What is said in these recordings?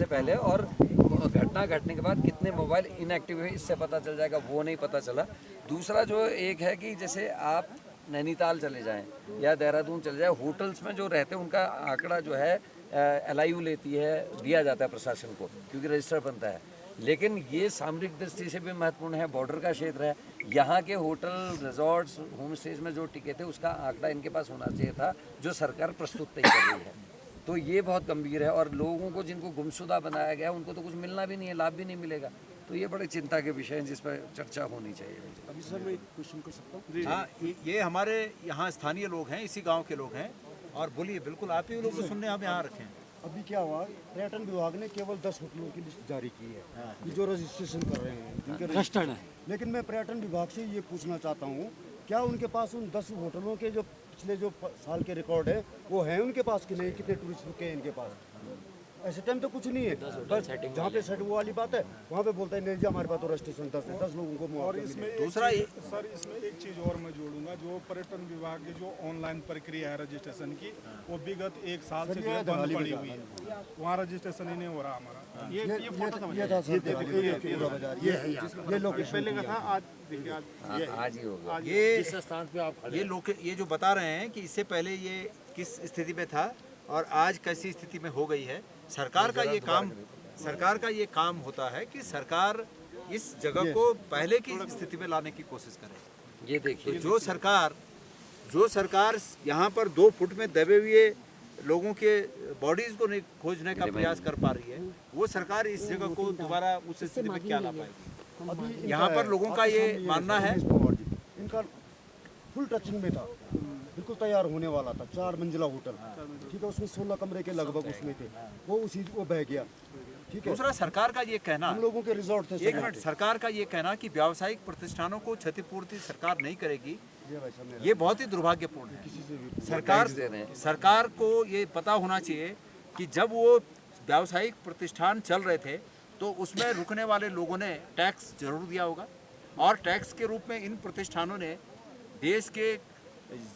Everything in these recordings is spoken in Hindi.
थे पहले, और घटना घटने के बाद कितने मोबाइल इनएक्टिव हुए इससे पता चल जाएगा, वो नहीं पता चला। दूसरा जो एक है कि जैसे आप नैनीताल चले जाएं या देहरादून चले जाएं, होटल्स में जो रहते हैं उनका आंकड़ा जो है LIU लेती है, दिया जाता है प्रशासन को, क्योंकि रजिस्टर बनता है। लेकिन ये सामरिक दृष्टि से भी महत्वपूर्ण है, बॉर्डर का क्षेत्र है। यहाँ के होटल, रिजॉर्ट्स, होम स्टेज में जो टिके थे उसका आंकड़ा इनके पास होना चाहिए था, जो सरकार प्रस्तुत नहीं कर रही है। तो ये बहुत गंभीर है, और लोगों को जिनको गुमशुदा बनाया गया उनको तो कुछ मिलना भी नहीं है, लाभ भी नहीं मिलेगा। तो ये बड़े चिंता के विषय हैं जिस पर चर्चा होनी चाहिए। अभी सर मैं एक क्वेश्चन कर सकता हूँ? हाँ, ये हमारे यहाँ स्थानीय लोग हैं, इसी गांव के लोग हैं, और बोलिए, बिल्कुल आप ही लोग को सुनने हम यहाँ रखे हैं। अभी क्या हुआ, पर्यटन विभाग ने केवल 10 होटलों की लिस्ट जारी की है, ये जो रजिस्ट्रेशन कर रहे हैं, जिनके रजिस्टर्ड है। लेकिन मैं पर्यटन विभाग से ये पूछना चाहता हूँ, क्या उनके पास उन 10 होटलों के जो पिछले जो साल के रिकॉर्ड है वो हैं उनके पास कि नहीं, कितने टूरिस्ट रुके हैं इनके पास? ऐसे टाइम तो कुछ नहीं है, बस जहाँ पे सेट वो वाली बात है वहाँ पे बोलता है नहीं जी हमारे पास तो रजिस्ट्रेशन 10 है, 10 लोगों को। और इसमें दूसरा सर इसमें एक चीज़ और मैं जोड़ूंगा, जो पर्यटन विभाग की जो ऑनलाइन प्रक्रिया है रजिस्ट्रेशन की, वो विगत 1 साल से जो है बंद पड़ी हुई है, वहाँ रजिस्ट्रेशन ही नहीं हो रहा हमारा। ये लोकेशन पहले का था, आज देखिए आज ही होगा। ये जो बता रहे हैं कि इससे पहले ये किस स्थिति में था और आज कैसी स्थिति में हो गई है। सरकार का ये काम होता है कि सरकार इस जगह को पहले की स्थिति में लाने की कोशिश करे। ये देखिए, तो जो सरकार यहाँ पर 2 फुट में दबे हुए लोगों के बॉडीज को नहीं खोजने का प्रयास कर पा रही है, वो सरकार इस जगह को दोबारा उस स्थिति में क्या ला पाएगी। यहाँ पर लोगों का ये मानना है, इनका फुल टचिंग में था, बिल्कुल तैयार होने वाला था, 4 मंजिला होटल, ठीक है, उसमें 16 कमरे के लगभग उसमें थे, वो बह गया, ठीक है। दूसरा सरकार का ये कहना, हम लोगों के रिजॉर्ट थे, एक मिनट, सरकार का ये कहना कि व्यावसायिक प्रतिष्ठानों को क्षतिपूर्ति सरकार नहीं करेगी, ये बहुत ही दुर्भाग्यपूर्ण है। सरकार को ये पता होना चाहिए कि जब वो व्यावसायिक प्रतिष्ठान चल रहे थे तो उसमें रुकने वाले लोगों ने टैक्स जरूर दिया होगा, और टैक्स के रूप में इन प्रतिष्ठानों ने देश के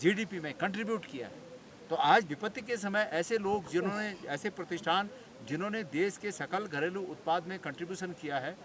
GDP में कंट्रीब्यूट किया है। तो आज विपत्ति के समय ऐसे लोग जिन्होंने, ऐसे प्रतिष्ठान जिन्होंने देश के सकल घरेलू उत्पाद में कंट्रीब्यूशन किया है,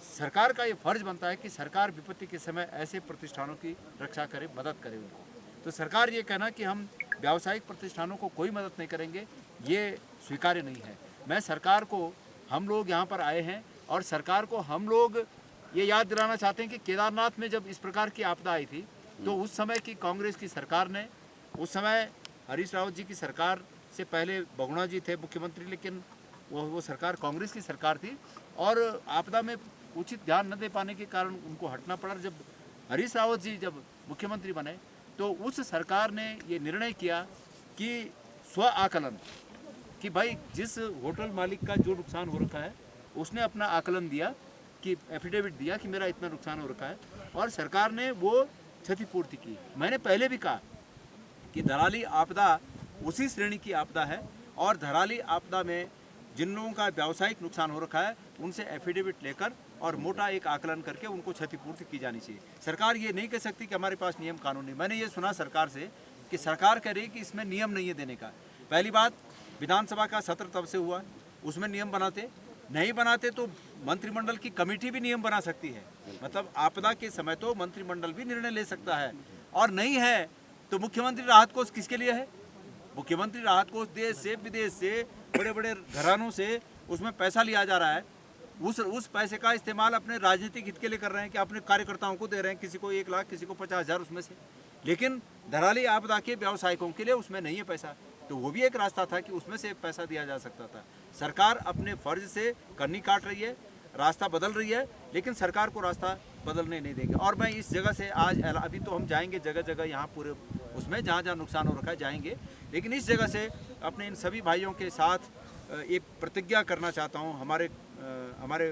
सरकार का ये फर्ज बनता है कि सरकार विपत्ति के समय ऐसे प्रतिष्ठानों की रक्षा करे, मदद करे उनको। तो सरकार ये कहना कि हम व्यावसायिक प्रतिष्ठानों को कोई मदद नहीं करेंगे, ये स्वीकार्य नहीं है। मैं सरकार को, हम लोग यहाँ पर आए हैं और सरकार को हम लोग ये याद दिलाना चाहते हैं कि केदारनाथ में जब इस प्रकार की आपदा आई थी तो उस समय की कांग्रेस की सरकार ने, उस समय हरीश रावत जी की सरकार से पहले बहुगुणा जी थे मुख्यमंत्री, लेकिन वो सरकार कांग्रेस की सरकार थी, और आपदा में उचित ध्यान न दे पाने के कारण उनको हटना पड़ा। जब हरीश रावत जी जब मुख्यमंत्री बने तो उस सरकार ने ये निर्णय किया कि स्व आकलन, कि भाई जिस होटल मालिक का जो नुकसान हो रखा है उसने अपना आकलन दिया, कि एफिडेविट दिया कि मेरा इतना नुकसान हो रखा है, और सरकार ने वो क्षतिपूर्ति की। मैंने पहले भी कहा कि धराली आपदा उसी श्रेणी की आपदा है, और धराली आपदा में जिन लोगों का व्यावसायिक नुकसान हो रखा है उनसे एफिडेविट लेकर और मोटा एक आकलन करके उनको क्षतिपूर्ति की जानी चाहिए। सरकार ये नहीं कह सकती कि हमारे पास नियम कानून नहीं। मैंने ये सुना सरकार से कि सरकार कह रही है कि इसमें नियम नहीं है देने का। पहली बात, विधानसभा का सत्र तब से हुआ, उसमें नियम बनाते नहीं बनाते तो मंत्रिमंडल की कमेटी भी नियम बना सकती है। मतलब आपदा के समय तो मंत्रिमंडल भी निर्णय ले सकता है, और नहीं है तो मुख्यमंत्री राहत कोष किसके लिए है? मुख्यमंत्री राहत कोष देश से विदेश से बड़े बड़े घरानों से उसमें पैसा लिया जा रहा है, उस पैसे का इस्तेमाल अपने राजनीतिक हित के लिए कर रहे हैं कि अपने कार्यकर्ताओं को दे रहे हैं, किसी को 1 लाख, किसी को 50,000 उसमें से। लेकिन धराली आपदा के व्यावसायिकों के लिए उसमें नहीं है पैसा, तो वो भी एक रास्ता था कि उसमें से पैसा दिया जा सकता था। सरकार अपने फर्ज से करनी काट रही है, रास्ता बदल रही है, लेकिन सरकार को रास्ता बदलने नहीं देंगे। और मैं इस जगह से आज, अभी तो हम जाएंगे जगह जगह यहाँ पूरे उसमें जहाँ जहाँ नुकसान हो रखा है जाएंगे, लेकिन इस जगह से अपने इन सभी भाइयों के साथ एक प्रतिज्ञा करना चाहता हूँ। हमारे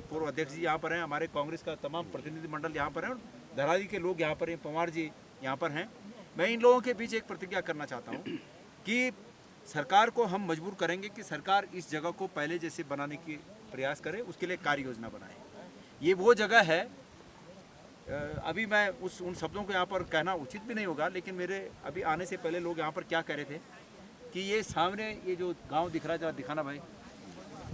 पूर्व अध्यक्ष जी यहाँ पर हैं, हमारे कांग्रेस का तमाम प्रतिनिधिमंडल यहाँ पर हैं, और धराली के लोग यहाँ पर हैं, पवार जी यहाँ पर हैं। मैं इन लोगों के बीच एक प्रतिज्ञा करना चाहता हूँ कि सरकार को हम मजबूर करेंगे कि सरकार इस जगह को पहले जैसे बनाने की प्रयास करे, उसके लिए कार्य योजना बनाए। ये वो जगह है, अभी मैं उन शब्दों को यहाँ पर कहना उचित भी नहीं होगा, लेकिन मेरे अभी आने से पहले लोग यहाँ पर क्या कह रहे थे कि ये सामने ये जो गांव दिख रहा है, जरा दिखाना भाई,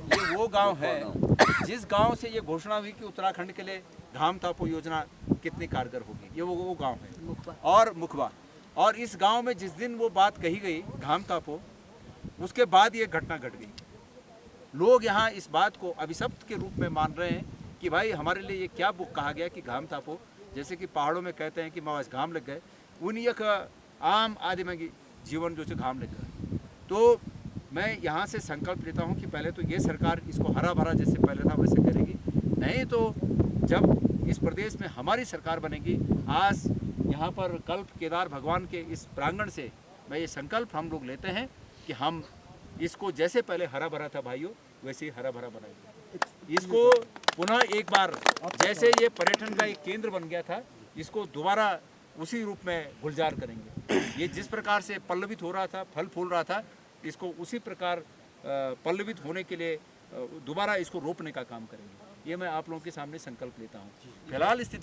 ये वो गांव है जिस गांव से ये घोषणा हुई कि उत्तराखंड के लिए घाम तापो योजना कितनी कारगर होगी, ये वो गांव है। और मुखबा, और इस गांव में जिस दिन वो बात कही गई घाम तापो, उसके बाद ये घटना घट गई। लोग यहाँ इस बात को अभिशप्त के रूप में मान रहे हैं कि भाई हमारे लिए ये क्या बुक कहा गया कि घाम तापो, जैसे कि पहाड़ों में कहते हैं कि मावास घाम लग गए, उन एक आम आदमी की जीवन जो से घाम लग गए। तो मैं यहाँ से संकल्प लेता हूँ कि पहले तो ये सरकार इसको हरा भरा जैसे पहले था वैसे करेगी, नहीं तो जब इस प्रदेश में हमारी सरकार बनेगी, आज यहाँ पर कल्प केदार भगवान के इस प्रांगण से मैं ये संकल्प हम लोग लेते हैं कि हम इसको जैसे पहले हरा भरा था भाइयों, वैसे ही हरा भरा बनाएंगे। इसको पुनः एक बार जैसे ये पर्यटन का एक केंद्र बन गया था, इसको दोबारा उसी रूप में गुलजार करेंगे। ये जिस प्रकार से पल्लवित हो रहा था, फल फूल रहा था, इसको उसी प्रकार पल्लवित होने के लिए दोबारा इसको रोपने का काम करेंगे। ये मैं आप लोगों के सामने संकल्प लेता हूँ। फिलहाल स्थिति